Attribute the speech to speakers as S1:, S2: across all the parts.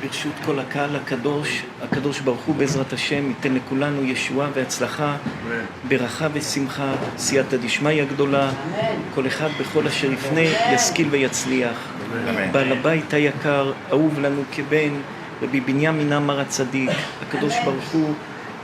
S1: ברשות כל הקהל הקדוש, הקדוש ברוך הוא בעזרת השם ייתן לכולנו ישועה והצלחה, ברכה ושמחה, סייעתא דשמיא גדולה, כל אחד בכל אשר יפנה ישכיל ויצליח. בעל הבית היקר, אהוב לנו כבן, רבי בנימין אמר הצדיק, הקדוש ברוך הוא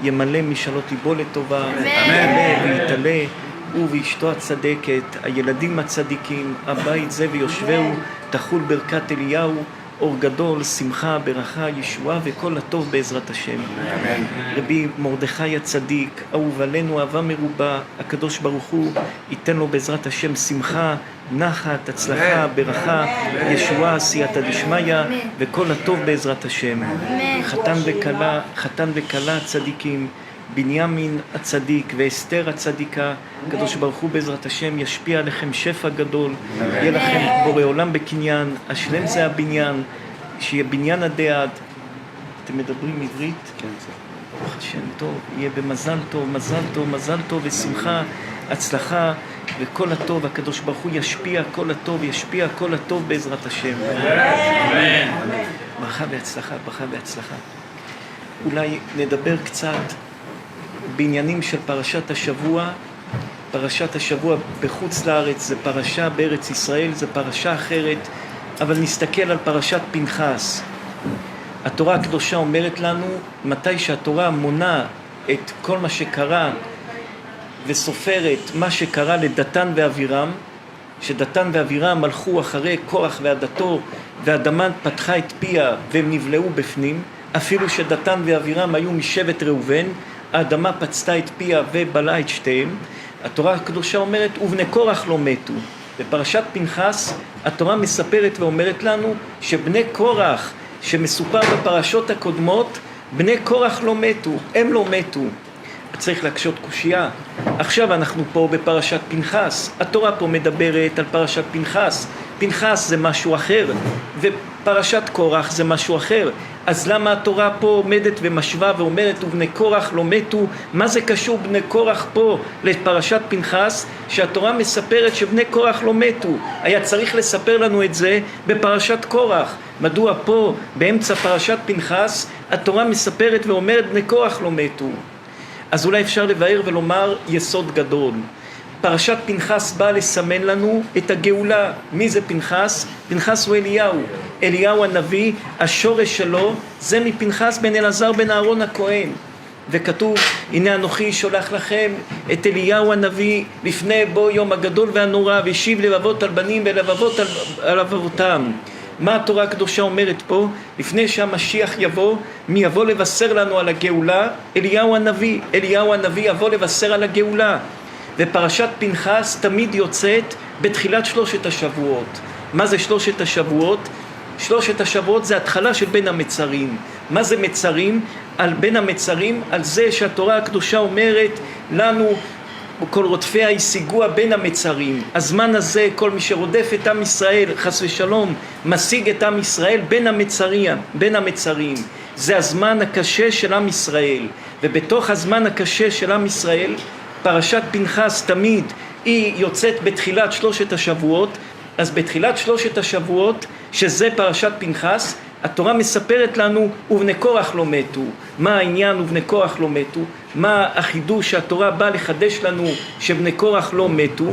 S1: ימלא משאלות ליבו לטובה, ימלא ויתעלה, הוא ואשתו הצדקת, הילדים הצדיקים, הבית זה ויושבהו, תחול ברכת אליהו, אור גדול, שמחה, ברכה, ישועה וכל הטוב בעזרת השם.
S2: אמן.
S1: רבי מרדכי הצדיק, אהוב עלינו אהבה מרובה, הקדוש ברוך הוא ייתן לו בעזרת השם שמחה, נחת, הצלחה, ברכה, ישועה, סייעתא דשמיא וכל הטוב בעזרת השם. חתן וכלה הצדיקים, בנימין הצדיק ואסתר הצדיקה, הקדוש ברוך הוא בעזרת השם ישפיע עליכם שפע גדול, יהיה לכם בורא עולם בקניין, השלם זה הבניין, שיהיה בניין עדי עד. אתם מדברים עברית?
S2: כן.
S1: ברוך השם טוב, יהיה במזל טוב, מזל טוב, מזל טוב ושמחה, הצלחה וכל הטוב, הקדוש ברוך הוא ישפיע כל הטוב, ישפיע כל הטוב בעזרת השם. ברכה והצלחה, ברכה והצלחה. אולי נדבר קצת בעניינים של פרשת השבוע. פרשת השבוע בחוץ לארץ זה פרשה, בארץ ישראל זה פרשה אחרת, אבל נסתכל על פרשת פנחס. התורה הקדושה אומרת לנו, מתי שהתורה מונה את כל מה שקרה וסופרת מה שקרה לדתן ואבירם, שדתן ואבירם הלכו אחרי קורח ועדתו, והאדמה פתחה את פיה והם נבלעו בפנים, אפילו שדתן ואבירם היו משבט ראובן, האדמה פצתה את פיה ובלעה את שתיהם. התורה הקדושה אומרת, ובני קורח לא מתו. בפרשת פנחס התורה מספרת ואומרת לנו שבני קורח שמסופר בפרשות הקודמות, בני קורח לא מתו, הם לא מתו. צריך להקשות קושייה. עכשיו אנחנו פה בפרשת פנחס, התורה פה מדברת על פרשת פנחס, פנחס זה משהו אחר ופרשת קורח זה משהו אחר, אז למה התורה פה עומדת ומשווה ואומרת ובני קורח לא מתו? מה זה קשור בני קורח פה לפרשת פנחס שהתורה מספרת שבני קורח לא מתו? היה צריך לספר לנו את זה בפרשת קורח. מדוע פה באמצע פרשת פנחס התורה מספרת ואומרת בני קורח לא מתו? אז אולי אפשר לבאר ולומר יסוד גדול. פרשת פנחס באה לסמן לנו את הגאולה. מי זה פנחס? פנחס הוא אליהו. אליהו הנביא, השורש שלו זה מפנחס בן אלעזר בן אהרון הכהן. וכתוב, הנה אנוכי שולח לכם את אליהו הנביא לפני בוא יום הגדול והנורא, וישיב לבבות על בנים ולבבות על אבותם. מה התורה הקדושה אומרת פה? לפני שהמשיח יבוא, מי יבוא לבשר לנו על הגאולה? אליהו הנביא. אליהו הנביא יבוא לבשר על הגאולה. ופרשת פנחס תמיד יוצאת בתחילת שלושת השבועות. מה זה שלושת השבועות? שלושת השבועות זה התחלה של בין המצרים. מה זה מצרים? על בין המצרים, על זה שהתורה הקדושה אומרת לנו, כל רודפיה השיגוה בין המצרים. הזמן הזה, כל מי שרודף את עם ישראל, חס ושלום, משיג את עם ישראל בין המצרים. זה הזמן הקשה של עם ישראל. ובתוך הזמן הקשה של עם ישראל, פרשת פנחס תמיד היא יוצאת בתחילת שלושת השבועות. אז בתחילת שלושת השבועות, שזה פרשת פנחס, התורה מספרת לנו ובני קורח לא מתו. מה העניין ובני קורח לא מתו? מה החידוש שהתורה באה לחדש לנו שבני קורח לא מתו?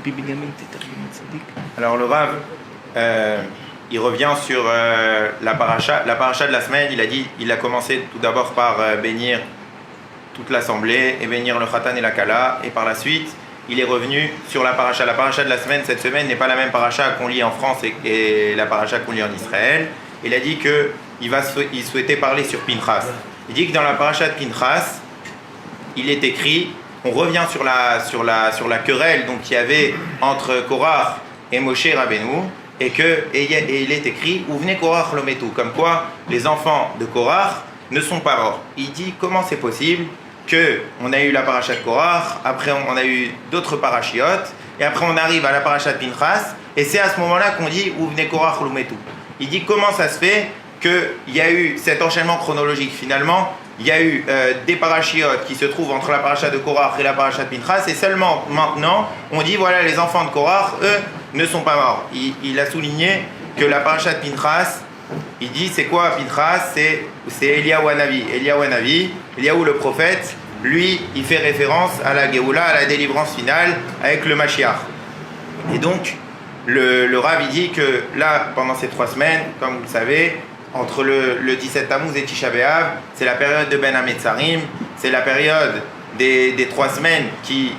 S1: בבנימין תתרגם צדיק.
S2: Alors le Rav, il revient sur la paracha de la semaine. Il a commencé tout d'abord par bénir toute l'assemblée et bénir le Khatan et la Kala, et par la suite il est revenu sur la paracha. La paracha de la semaine, cette semaine, n'est pas la même paracha qu'on lit en France et la paracha qu'on lit en Israël. Il a dit qu'il souhaitait parler sur Pinchas. Il dit que dans la paracha de Pinchas, il est écrit, on revient sur la querelle donc, qu'il y avait entre Korach et Moshe Rabbeinu, et il est écrit, Uvne Korach lo metu, comme quoi les enfants de Korach ne sont pas morts. Il dit, comment c'est possible qu'on a eu la paracha de Korach, après on a eu d'autres parachiotes, et après on arrive à la paracha de Pinchas, et c'est à ce moment-là qu'on dit Uvne Korach lo metu. Il dit comment ça se fait qu'il y a eu cet enchaînement chronologique. Finalement, il y a eu des parachiotes qui se trouvent entre la paracha de Korach et la paracha de Pinchas, et seulement maintenant, on dit voilà, les enfants de Korach, eux, ne sont pas morts. Il a souligné que la paracha de Pinchas il dit c'est quoi Pinchas? C'est Eliyahu Hanavi. Eliyahu Hanavi, Eliyahu le prophète, lui, il fait référence à la Géoula, à la délivrance finale avec le Mashiach. Et donc, le Rav, il dit que là, pendant ces 3 semaines, comme vous le savez, entre le 17 Tammuz et Tisha B'Av, c'est la période de Ben Hametzarim, c'est la période des 3 semaines qui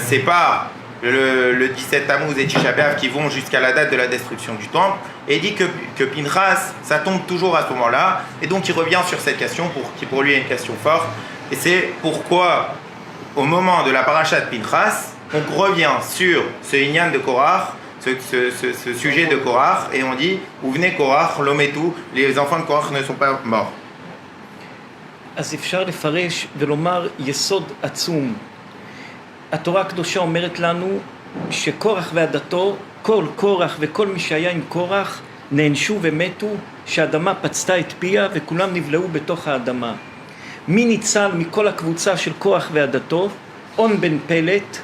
S2: séparent le 17 Tammuz et Tisha B'Av, qui vont jusqu'à la date de la destruction du temple. Et il dit que Pinchas, ça tombe toujours à ce moment-là. Et donc il revient sur cette question, qui pour lui est une question forte. Et c'est pourquoi, au moment de la paracha de Pinchas, on revient sur ce Inyan de Korach, ce sujet de Korach, et on dit, où venez Korach, l'homme et tout, les enfants de Korach ne sont pas morts.
S1: אז אפשר לפרש ולומר יסוד עצום. התורה הקדושה אומרת לנו שקורח ועדתו, כל קורח וכל מי שהיה עם קורח נענשו ומתו, שהאדמה פצתה את פיה וכולם נבלעו בתוך האדמה. מי ניצל מכל הקבוצה של קורח ועדתו? און בן פלט,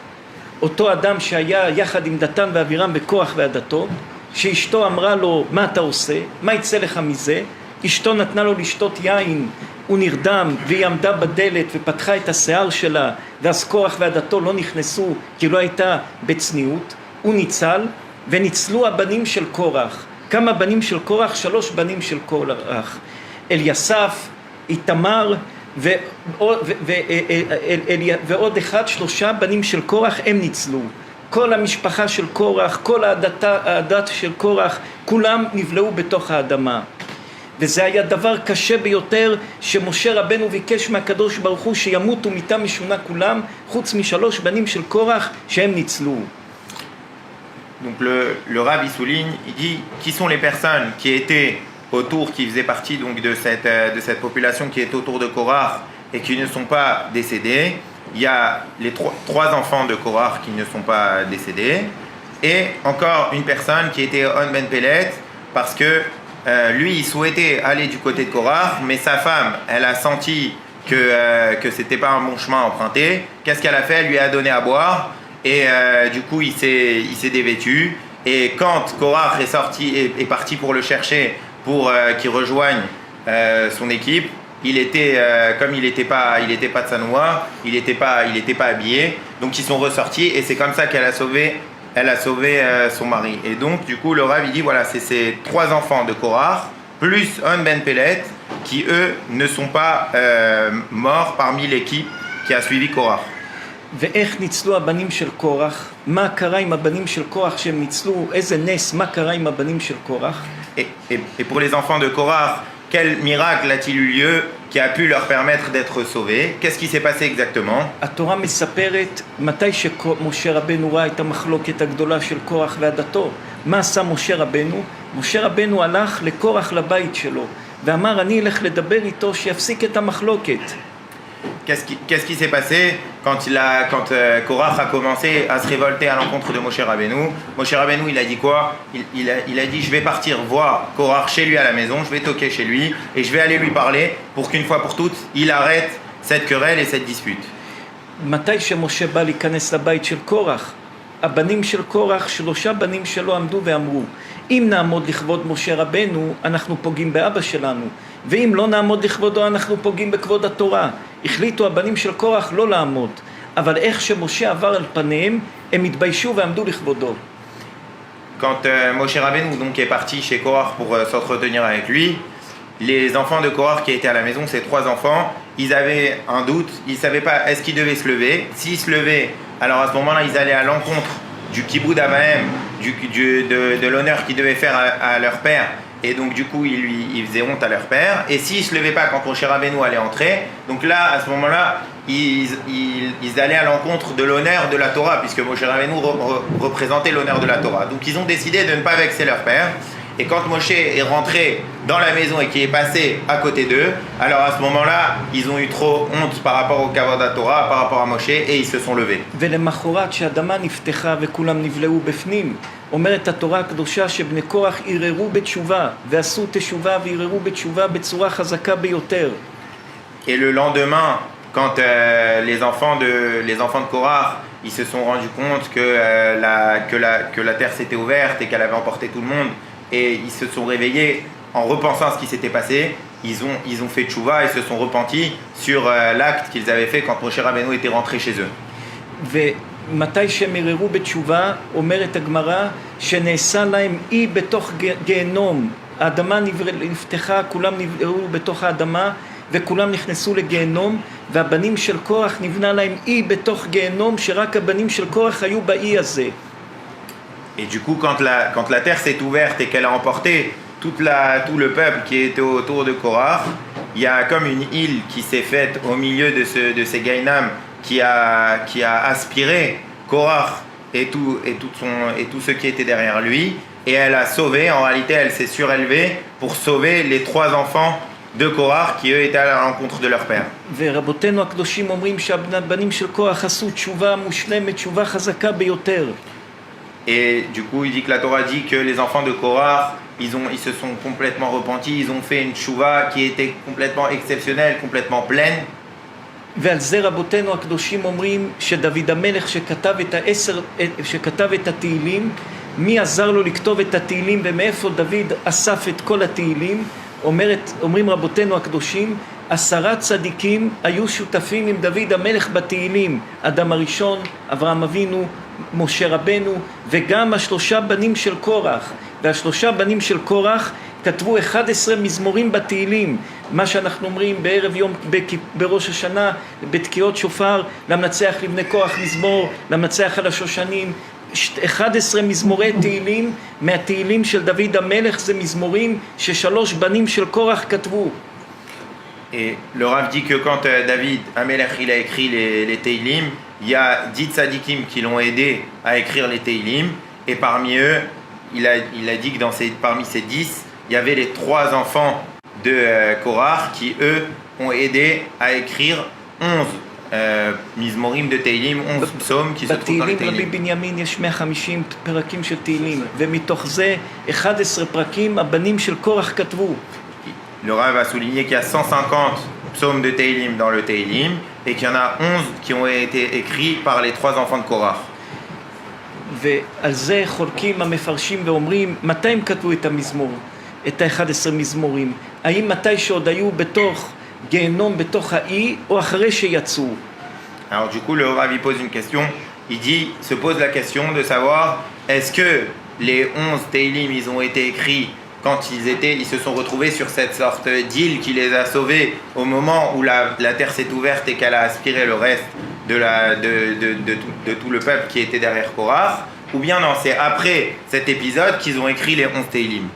S1: אותו אדם שהיה יחד עם דתן ואבירם וקורח ועדתו, שאשתו אמרה לו מה אתה עושה? מה יצא לך מזה? אשתו נתנה לו לשתות יין, הוא נרדם והיא עמדה בדלת ופתחה את השיער שלה, ואז קורח ועדתו לא נכנסו כי לא הייתה בצניעות. הוא ניצל וניצלו הבנים של קורח. כמה בנים של קורח? 3 בנים של קורח, אליסף, איתמר ועוד 3 בנים של קורח, הם ניצלו. כל המשפחה של קורח, כל הדת של קורח, כולם נבלעו בתוך האדמה. וזה היה דבר קשה ביותר, שמשה רבנו ביקש מהקדוש ברוך הוא שימותו מיתה משונה כולם, חוץ מ3 בנים של קורח שהם ניצלו.
S2: Donc le Rav il souligne, il dit qui sont les personnes qui étaient autour, qui faisaient partie donc de cette population qui est autour de Korach et qui ne sont pas décédés. Il y a les 3 enfants de Korach qui ne sont pas décédés, et encore une personne qui était On Ben Pelet, parce que lui il souhaitait aller du côté de Korach, mais sa femme elle a senti que c'était pas un bon chemin emprunté. Qu'est-ce qu'elle a fait? Elle lui a donné à boire, et du coup il s'est dévêtu, et quand Korach est parti pour le chercher pour qu'il rejoigne son équipe, il était comme il n'était pas de Sanoua, il n'était pas habillé, donc ils sont ressortis, et c'est comme ça qu'elle a sauvé son mari. Et donc du coup le Rav il dit voilà, c'est ces 3 enfants de Korach plus On Ben Pelet qui eux ne sont pas morts parmi l'équipe qui a suivi Korach.
S1: ואיך ניצלו הבנים של קורח? מה קרה עם הבנים של קורח שהם ניצלו? איזה נס, מה קרה עם הבנים של קורח?
S2: Et pour les enfants de Korach, quel miracle a-t-il eu lieu qui a pu leur permettre d'être sauvés? Qu'est-ce qui s'est passé exactement?
S1: התורה מספרת מתי שמשה רבנו ראה את המחלוקת הגדולה של קורח ועדתו. מה עשה משה רבנו? משה רבנו הלך לקורח לבית שלו ואמר אני אלך לדבר איתו שיפסיק את המחלוקת.
S2: Qu'est-ce qui s'est passé quand Korach a commencé à se révolter à l'encontre de Moshe Rabbeinu? Moshe Rabbeinu, il a dit quoi? Il a dit je vais partir voir Korach chez lui à la maison, je vais toquer chez lui et je vais aller lui parler pour qu'une fois pour toutes il arrête cette querelle et cette dispute.
S1: מתי שמשה בא להיכנס לבית של קורח, הבנים של קורח, 3 בנים שלו עמדו ואמרו אם נעמוד לכבוד משה רבנו אנחנו פוגעים באבא שלנו, ואם לא נעמוד לכבודו אנחנו פוגעים בכבוד התורה. החליטו הבנים של קורח לא לעמוד, אבל איך שמשה עבר על פניהם הם התביישו ועמדו לכבודו.
S2: Quand Moshe Rabbeinu donc est parti chez Korach pour s'entretenir avec lui, les enfants de Korach qui étaient à la maison, ces 3 enfants, ils avaient un doute, ils ne savaient pas est-ce qu'ils devaient se lever. S'ils se levaient, alors à ce moment-là ils allaient à l'encontre du Kibboud Amahem, de l'honneur qu'ils devaient faire à leur père, et donc du coup ils faisaient honte à leur père. Et s'ils ne se levaient pas quand Moshe Rabbeinu allait entrer, donc là à ce moment-là ils allaient à l'encontre de l'honneur de la Torah, puisque Moshe Rabbeinu représentait l'honneur de la Torah. Donc ils ont décidé de ne pas vexer leur père. Et quand Moshe est rentré dans la maison et qu'il est passé à côté d'eux, alors à ce moment-là, ils ont eu trop honte par rapport au Kavod HaTorah, par rapport à Moshe, et ils se sont levés.
S1: ולמחרת שהאדמה נפתחה וכולם נבלעו בפנים, אומרת התורה הקדושה שבני קורח ערערו בתשובה, ועשו תשובה וערערו בתשובה בצורה חזקה ביותר.
S2: Et le lendemain, quand les enfants de Korach, ils se sont rendus compte que la terre s'était ouverte et qu'elle avait emporté tout le monde, et ils se sont réveillés, en repensant à ce qui s'était passé, ils ont fait tchouva et se sont repentis sur l'acte qu'ils avaient fait quand Moshe Rabbeinu était rentré chez eux.
S1: ומתי שהם ערערו בתשובה, אומרת הגמרא, שנעשה להם אי בתוך גיהנום. האדמה נפתחה, כולם נבערו בתוך האדמה, וכולם נכנסו לגיהנום, והבנים של קורח נבנה להם אי בתוך גיהנום, שרק הבנים של קורח היו באי הזה.
S2: Et du coup, quand la terre s'est ouverte et qu'elle a emporté tout le peuple qui était autour de Korach, il y a comme une île qui s'est faite au milieu de ces Gainam qui a aspiré Korach et tout ce qui était derrière lui, et elle a sauvé, en réalité elle s'est surélevée pour sauver les 3 enfants de Korach qui eux étaient à l'encontre de leur père.
S1: ורבותינו הקדושים אומרים שהבנים של קורח עשו תשובה מושלמת, תשובה חזקה ביותר.
S2: Et du coup, il dit que la Torah dit que les enfants de Korach, ils se sont complètement repentis, ils ont fait une tchouva qui était complètement exceptionnelle, complètement pleine.
S1: ועל זה רבותינו הקדושים אומרים שדוד המלך שכתב את התהילים, מי עזר לו לכתוב את התהילים ומאיפה דוד אסף את כל התהילים? אומרים רבותינו הקדושים, 10 צדיקים היו שותפים עם דוד המלך בתהילים, אדם הראשון, אברהם אבינו, משה רבנו, וגם 3 בנים של קורח. וה3 בנים של קורח כתבו 11 מזמורים בתהילים, מה שאנחנו אומרים בערב יום בראש השנה, בתקיעות שופר, למנצח לבני קורח מזמור, למנצח על השושנים, 11 מזמורי תהילים מהתהילים של דוד המלך, זה מזמורים ש3 בנים של קורח כתבו.
S2: Et le Rav dit que quand David Amelech il a écrit les Teilim, il y a 10 tzadikim qui l'ont aidé à écrire les Teilim, et parmi eux, il a dit que parmi ces 10, il y avait les 3 enfants de Korach qui eux ont aidé à écrire 11 מזמורים de Teilim, 11 psaumes qui se trouvent dans les
S1: בתהילים רבי
S2: Teilim.
S1: בנימין יש 150 פרקים של תהילים, ומתוך זה 11 פרקים הבנים של קורח כתבו.
S2: Le Rav a souligné qu'il y a 150 psaumes de Teilim dans le Teilim et qu'il y en a 11 qui ont été écrits par les 3 enfants de Korach.
S1: ועל זה חולקים המפרשים ואומרים, מתי הם כתבו את המזמור, את ה-11 מזמורים? האם מתי שעוד היו בתוך גיהנום, בתוך האי, או אחרי שיצאו?
S2: Alors du coup, le Rav il pose une question. Se pose la question de savoir est-ce que les 11 Teilim ils ont été écrits quand ils se sont retrouvés sur cette sorte d'île qui les a sauvés au moment où la terre s'est ouverte et qu'elle a aspiré le reste de tout le peuple qui était derrière Korach, ou bien non, c'est après cet épisode qu'ils ont écrit les 11 Teilim.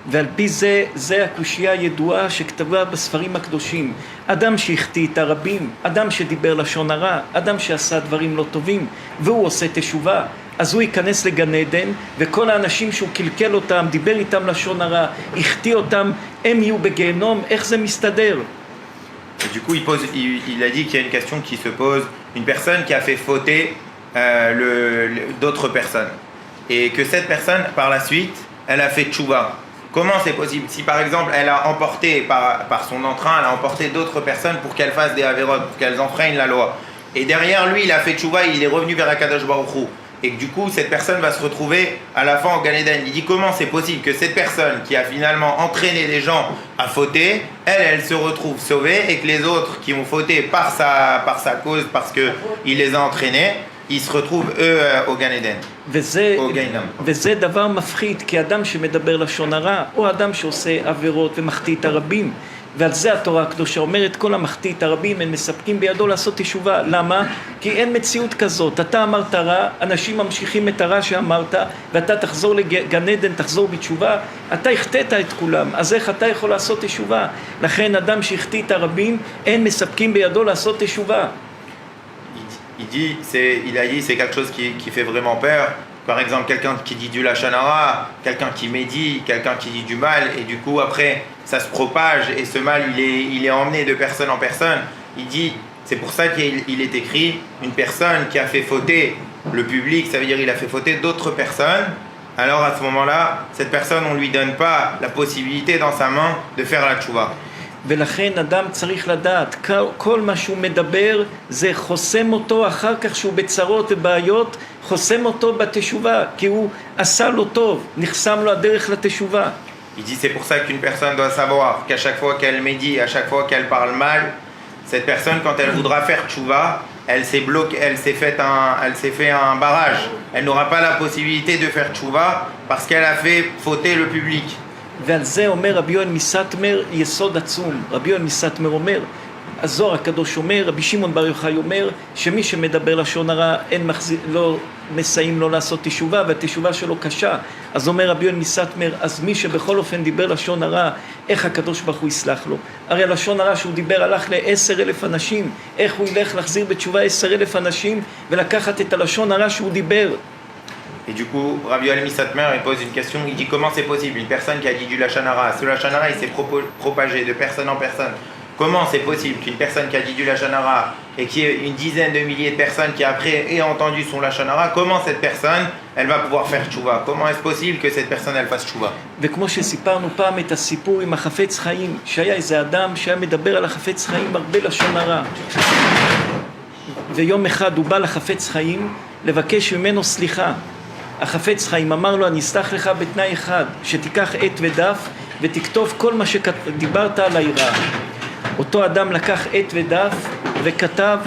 S1: ועל פי זה הקושייה הידועה שכתבה בספרים הקדושים. אדם שהחטיא את הרבים, אדם שדיבר לשון הרע, אדם שעשה דברים לא טובים, והוא עושה תשובה, אז הוא ייכנס לגן עדן, וכל האנשים שהוא קלקל אותם, דיבר איתם לשון הרע, החטיא אותם, הם יהיו בגיהנום. איך זה מסתדר?
S2: Et du coup, il a dit qu'il y a une question qui se pose, une personne qui a fait fauter d'autres personnes, et que cette personne, par la suite, elle a fait tchouva. Comment c'est possible? Si par exemple, elle a emporté, par son entrain, elle a emporté d'autres personnes pour qu'elles fassent des avérotes, pour qu'elles enfreignent la loi, et derrière lui, il a fait tchouva, il est revenu vers Akadosh Baruch Hu, et que du coup, cette personne va se retrouver à la fin au Gan Eden. Il dit comment c'est possible que cette personne qui a finalement entraîné les gens à fauter, elle se retrouve sauvée, et que les autres qui ont fauté par sa cause, parce qu'il les a entraînés, ils se retrouvent eux au Gan Eden.
S1: וזה דבר מפחיד, כי אדם שמדבר לשון הרע, או אדם שעושה עבירות ומחטיא את הרבים, ועל זה התורה הקדושה אומרת, כל המחטיא את הרבים הם מספקים בידו לעשות תשובה. למה? כי אין מציאות כזאת. אתה אמרת רע, אנשים ממשיכים את הרע שאמרת, ואתה תחזור לגן עדן, תחזור בתשובה, אתה החטאת את כולם, אז איך אתה יכול לעשות תשובה? לכן אדם שהחטיא את הרבים, אין מספקים בידו לעשות תשובה.
S2: Il a dit c'est quelque chose qui fait vraiment peur. Par exemple, quelqu'un qui dit du lachon hara, quelqu'un qui médit, quelqu'un qui dit du mal, et du coup après ça se propage et ce mal il est emmené de personne en personne. Il dit c'est pour ça qu'il est écrit une personne qui a fait fauter le public, ça veut dire il a fait fauter d'autres personnes. Alors à ce moment-là, cette personne on lui donne pas la possibilité dans sa main de faire la tchouva.
S1: ולכן אדם צריך לדעת, כל מה שהוא מדבר זה חוסם אותו אחר כך שהוא בצרות ובעיות, חוסם אותו בתשובה, כי הוא עשה לו טוב, נחסם לו הדרך לתשובה.
S2: Il dit c'est pour ça qu'une personne doit savoir qu'à chaque fois qu'elle médit, à chaque fois qu'elle parle mal, cette personne, quand elle voudra faire tchouva, elle s'est bloquée, elle s'est fait un barrage. Elle n'aura pas la possibilité de faire tchouva parce qu'elle a fait fauter le public.
S1: ועל זה אומר רבי יואל מסטמר יסוד עצום. רבי יואל מסטמר אומר, הזוהר הקדוש אומר, רבי שמעון בר יוחאי אומר, שמי שמדבר לשון הרע לא מסיים לו לעשות תשובה, והתשובה שלו קשה. אז אומר רבי יואל מסטמר, אז מי שבכל אופן דיבר לשון הרע, איך הקדוש ברוך הוא יסלח לו? הרי לשון הרע שהוא דיבר הלך ל10,000 אנשים, איך הוא ילך להחזיר בתשובה 10,000 אנשים ולקחת את הלשון הרע שהוא דיבר?
S2: Et du coup, Rabbi Yoel Misatmer il pose une question, il dit comment c'est possible, une personne qui a dit du Lachon Hara, ce Lachon Hara il s'est propagé de personne en personne, comment c'est possible qu'une personne qui a dit du Lachon Hara et qui est une dizaine de milliers de personnes qui après aient entendu son Lachon Hara, comment cette personne elle va pouvoir faire tchouva? Comment est-ce possible que cette personne elle fasse tchouva?
S1: וכמו שסיפרנו פעם את הסיפור עם החפץ חיים, שהיה איזה אדם שהיה מדבר על החפץ חיים הרבה לשון הרע, ויום אחד הוא בא לחפץ חיים לבקש ממנו סליחה. החפץ חיים אמר לו, אני אסלח לך בתנאי אחד, שתיקח עט ודף ותכתוב כל מה שדיברת על היראה. אותו אדם לקח עט ודף וכתב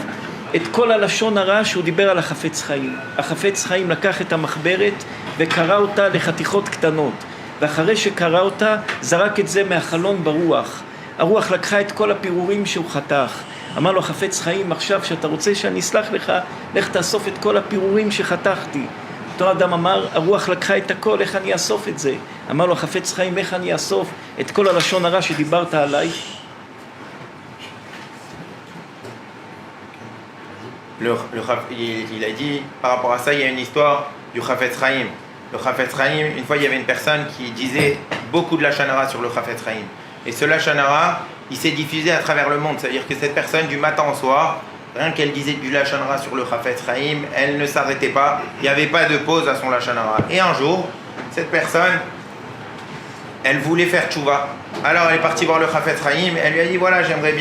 S1: את כל הלשון הרע שהוא דיבר על החפץ חיים. החפץ חיים לקח את המחברת וקרא אותה לחתיכות קטנות, ואחרי שקרא אותה זרק את זה מהחלון ברוח. הרוח לקחה את כל הפירורים שהוא חתך. אמר לו החפץ חיים, עכשיו שאתה רוצה שאני אסלח לך, לך תאסוף את כל הפירורים שחתכתי. אותו אדם אמר, הרוח לקחה את הכל, איך אני אאסוף את זה? אמר לו החפץ חיים, איך אני אאסוף את כל הלשון הרע שדיברת עליי?
S2: Il a dit, par rapport à ça, il y a une histoire du Chafetz Chaim. Le Chafetz Chaim, une fois il y avait une personne qui disait beaucoup de Lachon Hara sur le Chafetz Chaim. Et ce Lachon Hara, il s'est diffusé à travers le monde. C'est-à-dire que cette personne, du matin au soir, rien qu'elle disait du Lachon Hara sur le Chafetz Chaim, elle ne s'arrêtait pas. Il n'y avait pas de pause à son Lachon Hara. Et un jour, cette personne, elle voulait faire tchouva. Alors elle est partie voir le Chafetz Chaim. Elle lui a dit voilà, j'aimerais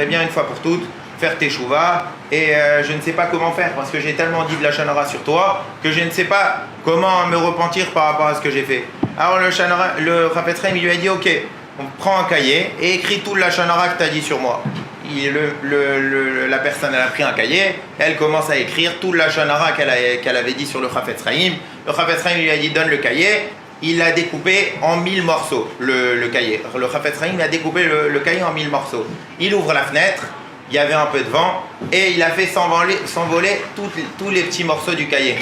S2: bien une fois pour toutes faire tes tchouva. Et je ne sais pas comment faire parce que j'ai tellement dit de Lachon Hara sur toi que je ne sais pas comment me repentir par rapport à ce que j'ai fait. Alors le Chafetz Chaim il lui a dit ok, on prend un cahier et écrit tout le Lachon Hara que tu as dit sur moi. La personne elle a pris un cahier, elle commence à écrire tout le Lachon Hara qu'elle avait dit sur le Chafetz Chaim. Le Chafetz Chaim lui a dit donne le cahier, il l'a découpé en 1000 morceaux, le cahier. Le Chafetz Chaim a découpé le cahier en 1000 morceaux. Il ouvre la fenêtre, il y avait un peu de vent et il a fait s'envoler tous les petits morceaux du cahier.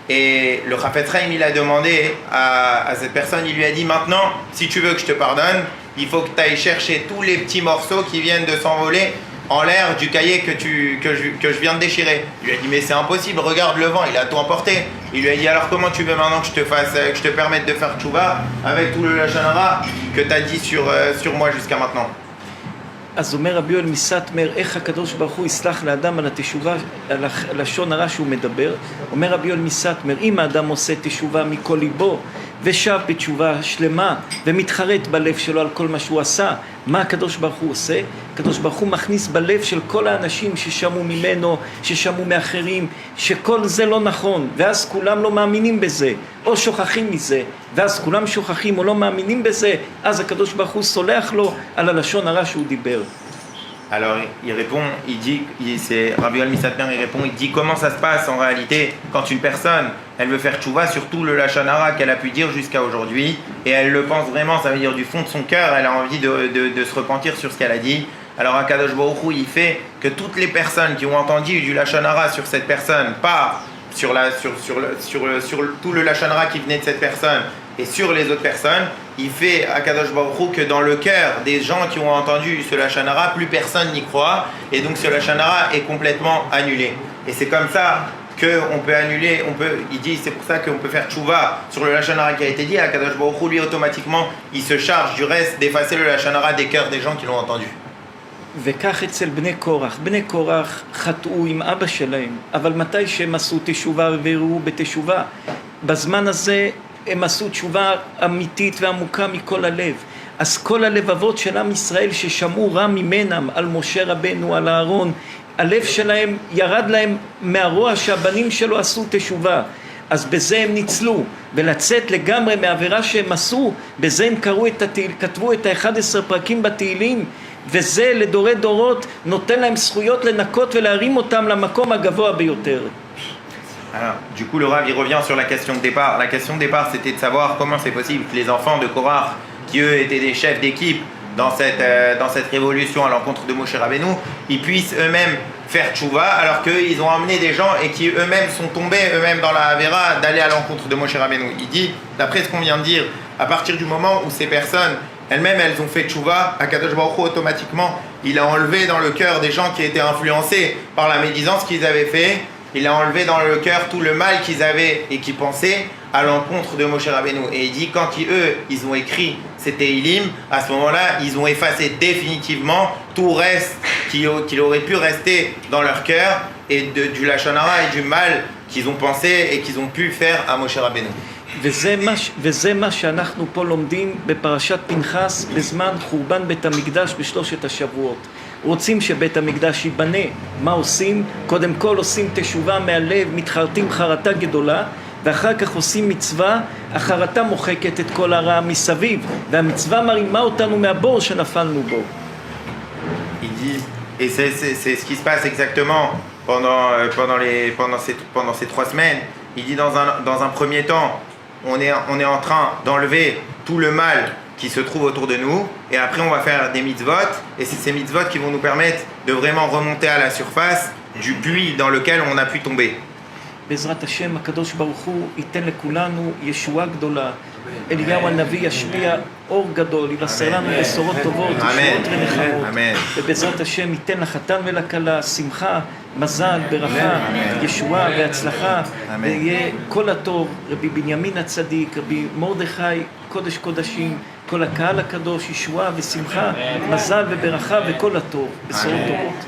S2: Et le Chafetz Chaim il a demandé à cette personne, il lui a dit maintenant si tu veux que je te pardonne, il faut que tu ailles chercher tous les petits morceaux qui viennent de s'envoler en l'air du cahier que je viens de déchirer. Il lui a dit mais c'est impossible, regarde le vent, il a tout emporté. Il lui a dit alors comment tu veux maintenant que je te permette de faire tchouva avec tout le Lachon Hara que tu as dit sur moi jusqu'à maintenant?
S1: אז אומר רבי יואל מסטמר, איך הקדוש ברוך הוא יסלח לאדם על התשובה, על הלשון הרע שהוא מדבר? אומר רבי יואל מסטמר, אם האדם עושה תשובה מכל ליבו ושב בתשובה שלמה ומתחרט בלב שלו על כל מה שהוא עשה, מה הקדוש ברוך הוא עושה? הקדוש ברוך הוא מכניס בלב של כל האנשים ששמעו ממנו, ששמעו מאחרים, שכל זה לא נכון, ואז כולם לא מאמינים בזה, או שוכחים מזה, ואז כולם שוכחים או לא מאמינים בזה, אז הקדוש ברוך הוא סולח לו על הלשון הרע שהוא דיבר.
S2: Alors il répond, il dit, c'est Rabbi Yoel Misatmer, il répond, il dit comment ça se passe en réalité quand une personne, elle veut faire tchouva sur tout le Lachon Hara qu'elle a pu dire jusqu'à aujourd'hui et elle le pense vraiment, ça veut dire du fond de son cœur, elle a envie de se repentir sur ce qu'elle a dit. Alors Akadosh Baruch Hu, il fait que toutes les personnes qui ont entendu du Lachon Hara sur cette personne, pas sur tout le Lachon Hara qui venait de cette personne et sur les autres personnes, il fait à Kadosh Baruch Hu que dans le cœur des gens qui ont entendu ce Lachon Hara, plus personne n'y croit et donc ce Lachon Hara est complètement annulé. Et c'est comme ça qu'on peut annuler, il dit c'est pour ça qu'on peut faire tchouva sur le Lachon Hara qui a été dit. À Kadosh Baruch Hu, lui automatiquement, il se charge du reste d'effacer le Lachon Hara des cœurs des gens qui l'ont entendu.
S1: וכך אצל בני קורח. בני קורח חטאו עם אבא שלהם, אבל מתי שהם עשו תשובה והראו בתשובה, בזמן הזה הם עשו תשובה אמיתית ועמוקה מכל הלב. אז כל הלבבות של עם ישראל ששמעו רע ממנם על משה רבנו, על אהרון, הלב שלהם ירד להם מהרוע שהבנים שלו עשו תשובה. אז בזה הם ניצלו, ולצאת לגמרי מהעבירה שהם עשו, בזה הם כתבו את ה-11 פרקים בתהילים, וזה לדורי דורות נותן להם זכויות לנקות ולהרים אותם למקום הגבוה ביותר.
S2: Alors, du coup, le Rav, il revient sur la question de départ. La question de départ, c'était de savoir comment c'est possible que les enfants de Korach, qui eux étaient des chefs d'équipe dans cette révolution à l'encontre de Moshe Rabbeinu, ils puissent eux-mêmes faire tchouva, alors qu'ils ont amené des gens et qui eux-mêmes sont tombés eux-mêmes dans la Avera d'aller à l'encontre de Moshe Rabbeinu. Il dit, d'après ce qu'on vient de dire, à partir du moment où ces personnes elles-mêmes, elles ont fait tchouva, Akadosh Baruch Hu, automatiquement, il a enlevé dans le cœur des gens qui étaient influencés par la médisance qu'ils avaient fait, il a enlevé dans le cœur tout le mal qu'ils avaient et qu'ils pensaient à l'encontre de Moshe Rabbeinu. Et il dit, quand ils ont écrit ces Teilim, à ce moment-là, ils ont effacé définitivement tout reste qui aurait pu rester dans leur cœur et du Lachon Hara et du mal qu'ils ont pensé et qu'ils ont pu faire à Moshe Rabbeinu.
S1: וזה מה שאנחנו פה לומדים בפרשת פנחס בזמן חורבן בית המקדש בשלושת השבועות. רוצים שבית המקדש ייבנה, מה עושים? קודם כל עושים תשובה מהלב, מתחרטים חרטה גדולה, ואחר כך עושים מצווה, החרטה מוחקת את כל הרע מסביב, והמצווה מרימה אותנו מהבור שנפלנו בו.
S2: Il dit, et c'est ce qui se passe exactement pendant ces 3 semaines. Il dit dans un premier temps, on est en train d'enlever tout le mal qui se trouve autour de nous, et après on va faire des mitzvot, et c'est ces mitzvot qui vont nous permettre de vraiment remonter à la surface du puits dans lequel on a pu tomber.
S1: בעזרת השם הקדוש ברוך הוא ייתן לכולנו ישועה גדולה. אליהו הנביא ישפיע אור גדול, יבשר לנו בשורות טובות, ישועות ונחמות. ובעזרת השם ייתן לחתן ולכלה שמחה, מזל, ברכה, ישועה והצלחה, ויהיה כל הטוב, רבי בנימין הצדיק, רבי מרדכי, קודש קודשים, כל הקהל הקדוש, ישועה ושמחה, מזל וברכה וכל הטוב, בשורות טובות.